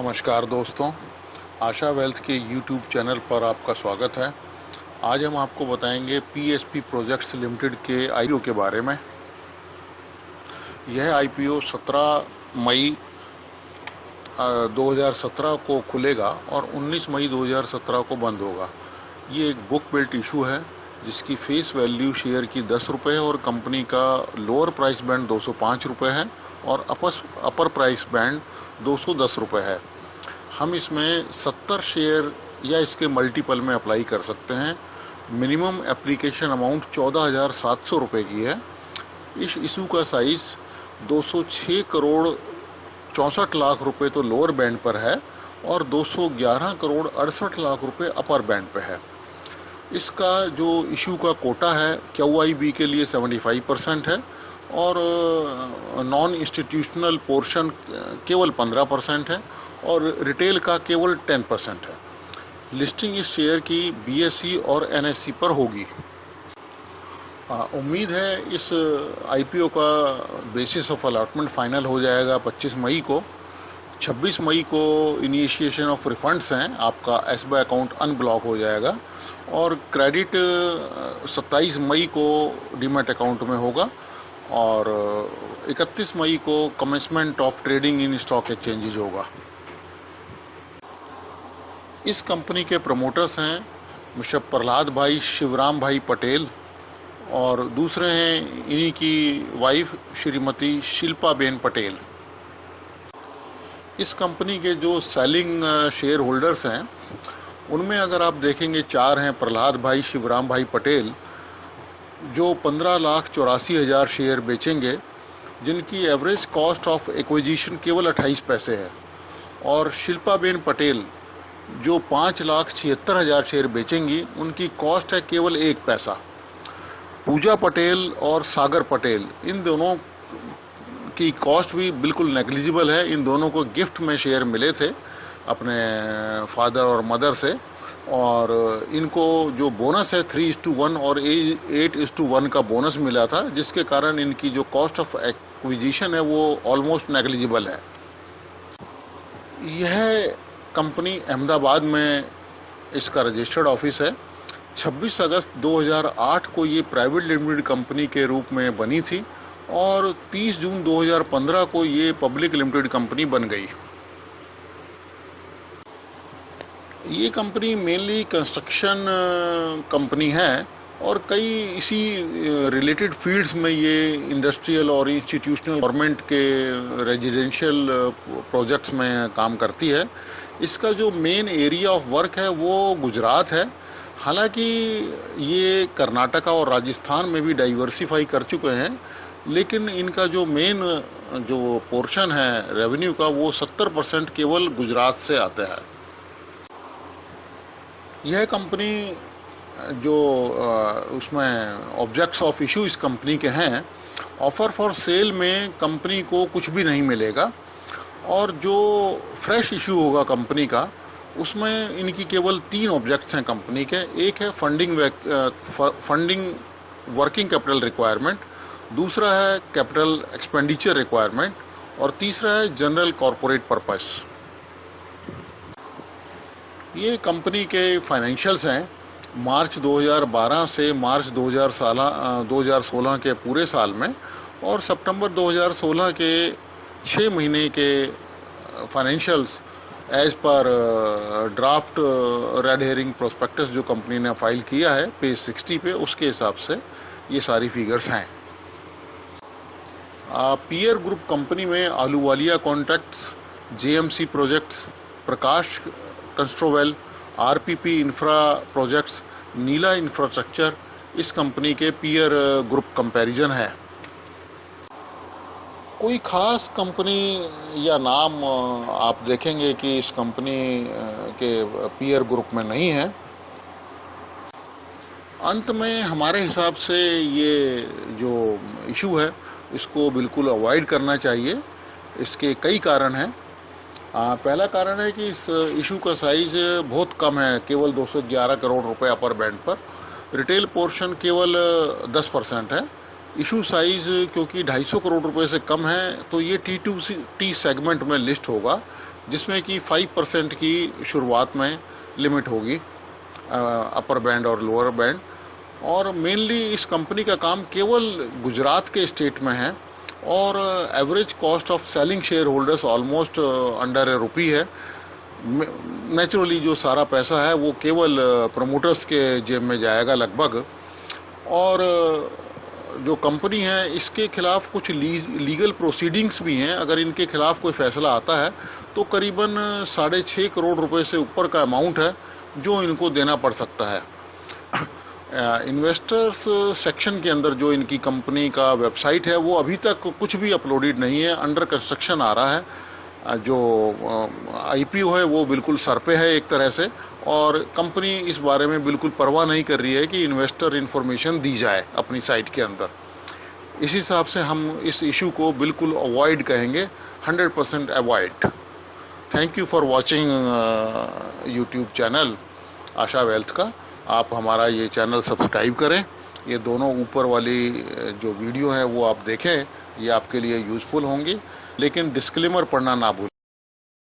नमस्कार दोस्तों, आशा वेल्थ के YouTube चैनल पर आपका स्वागत है। आज हम आपको बताएंगे PSP प्रोजेक्ट्स लिमिटेड के IPO के बारे में। यह IPO 17 मई 2017 को खुलेगा और 19 मई 2017 को बंद होगा। ये एक बुक बिल्ट इशू है जिसकी फेस वैल्यू शेयर की 10 रुपये है और कंपनी का लोअर प्राइस बैंड 205 रुपये है और अपर प्राइस बैंड 210 रुपये है। हम इसमें 70 शेयर या इसके मल्टीपल में अप्लाई कर सकते हैं। मिनिमम एप्लीकेशन अमाउंट 14,700 रुपये की है। इस इशू का साइज़ 206 करोड़ 64 लाख रुपए तो लोअर बैंड पर है और 211 करोड़ 68 लाख रुपए अपर बैंड पे है। इसका जो इशू का कोटा है QIB के लिए 75% है और नॉन इंस्टीट्यूशनल पोर्शन केवल 15% है और रिटेल का केवल 10% है। लिस्टिंग इस शेयर की BSE और NSE पर होगी। उम्मीद है इस IPO का बेसिस ऑफ अलॉटमेंट फाइनल हो जाएगा 25 मई को। 26 मई को इनिशिएशन ऑफ रिफंड्स हैं, आपका SBI अकाउंट अनब्लॉक हो जाएगा और क्रेडिट 27 मई को डीमैट अकाउंट में होगा और 31 मई को commencement of trading in stock exchanges होगा। इस कंपनी के प्रमोटर्स हैं मिस्टर प्रहलाद भाई शिवराम भाई पटेल और दूसरे हैं इन्हीं की वाइफ श्रीमती शिल्पा बेन पटेल। इस कंपनी के जो सेलिंग शेयर होल्डर्स हैं उनमें अगर आप देखेंगे 4 हैं प्रहलाद भाई शिवराम भाई पटेल जो 15,84,000 शेयर बेचेंगे, जिनकी एवरेज कॉस्ट ऑफ एक्विजिशन केवल 28 पैसे है, और शिल्पा बेन पटेल जो 5,76,000 शेयर बेचेंगी, उनकी कॉस्ट है केवल 1 पैसा। पूजा पटेल और सागर पटेल, इन दोनों की कॉस्ट भी बिल्कुल नेग्लिजिबल है। इन दोनों को गिफ्ट में शेयर मिले थे अपने फादर और मदर से और इनको जो बोनस है 3:1 और 8:1 का बोनस मिला था, जिसके कारण इनकी जो कॉस्ट ऑफ एक्विजिशन है वो ऑलमोस्ट नेग्लिजिबल है। यह कंपनी अहमदाबाद में इसका रजिस्टर्ड ऑफिस है। 26 अगस्त 2008 को ये प्राइवेट लिमिटेड कंपनी के रूप में बनी थी और 30 जून 2015 को ये पब्लिक लिमिटेड कंपनी बन गई। ये कंपनी मेनली कंस्ट्रक्शन कंपनी है और कई इसी रिलेटेड फील्ड्स में ये इंडस्ट्रियल और इंस्टीट्यूशनल गवर्नमेंट के रेजिडेंशियल प्रोजेक्ट्स में काम करती है। इसका जो मेन एरिया ऑफ वर्क है वो गुजरात है। हालांकि ये कर्नाटका और राजस्थान में भी डाइवर्सिफाई कर चुके हैं, लेकिन इनका जो मेन जो पोर्शन है रेवेन्यू का वो 70% केवल गुजरात से आता है। यह कंपनी जो उसमें ऑब्जेक्ट्स ऑफ इशू इस कंपनी के हैं, ऑफर फॉर सेल में कंपनी को कुछ भी नहीं मिलेगा और जो फ्रेश इशू होगा कंपनी का उसमें इनकी केवल 3 ऑब्जेक्ट्स हैं कंपनी के। एक है फंडिंग वर्किंग कैपिटल रिक्वायरमेंट, दूसरा है कैपिटल एक्सपेंडिचर रिक्वायरमेंट और तीसरा है जनरल कॉरपोरेट पर्पस। ये कंपनी के फाइनेंशियल्स हैं मार्च 2012 से मार्च 2016 के पूरे साल में और सितंबर 2016 के 6 महीने के financials as per draft red herring prospectus जो कंपनी ने फाइल किया है पेज 60 पे, उसके हिसाब से ये सारी फिगर्स हैं। पीयर ग्रुप कंपनी में आलूवालिया कॉन्ट्रैक्ट्स, JMC प्रोजेक्ट्स, प्रकाश कंस्ट्रोवेल, RPP इंफ्रा प्रोजेक्ट्स, नीला इंफ्रास्ट्रक्चर इस कंपनी के पीयर ग्रुप कंपैरिजन है। कोई खास कंपनी या नाम आप देखेंगे कि इस कंपनी के पीयर ग्रुप में नहीं है। अंत में हमारे हिसाब से ये जो इशू है इसको बिल्कुल अवॉइड करना चाहिए। इसके कई कारण हैं। पहला कारण है कि इस इशू का साइज बहुत कम है, केवल 211 करोड़ रुपए अपर बैंड पर। रिटेल पोर्शन केवल 10% है। इशू साइज क्योंकि 250 करोड़ रुपए से कम है तो ये T2C सेगमेंट में लिस्ट होगा, जिसमें कि 5% की शुरुआत में लिमिट होगी, अपर बैंड और लोअर बैंड। और मेनली इस कंपनी का काम केवल गुजरात के स्टेट में है और average cost of selling share holders almost under ₹1 है। नेचुरली जो सारा पैसा है वो केवल प्रमोटर्स के जेब में जाएगा लगभग। और जो कंपनी है इसके खिलाफ कुछ लीगल प्रोसीडिंग्स भी हैं। अगर इनके खिलाफ कोई फैसला आता है तो करीबन 6.5 करोड़ रुपए से ऊपर का अमाउंट है जो इनको देना पड़ सकता है। इन्वेस्टर्स सेक्शन के अंदर जो इनकी कंपनी का वेबसाइट है वो अभी तक कुछ भी अपलोडेड नहीं है, अंडर कंस्ट्रक्शन आ रहा है। जो आईपीओ है वो बिल्कुल सर पे है एक तरह से, और कंपनी इस बारे में बिल्कुल परवाह नहीं कर रही है कि इन्वेस्टर इन्फॉर्मेशन दी जाए अपनी साइट के अंदर। इस हिसाब से हम इस इशू को बिल्कुल अवॉइड कहेंगे, 100% avoid. Thank you for watching YouTube channel Asha wealth का। आप हमारा ये चैनल सब्सक्राइब करें, ये दोनों ऊपर वाली जो वीडियो है वो आप देखें, ये आपके लिए यूज़फुल होंगी। लेकिन डिस्क्लेमर पढ़ना ना भूलें।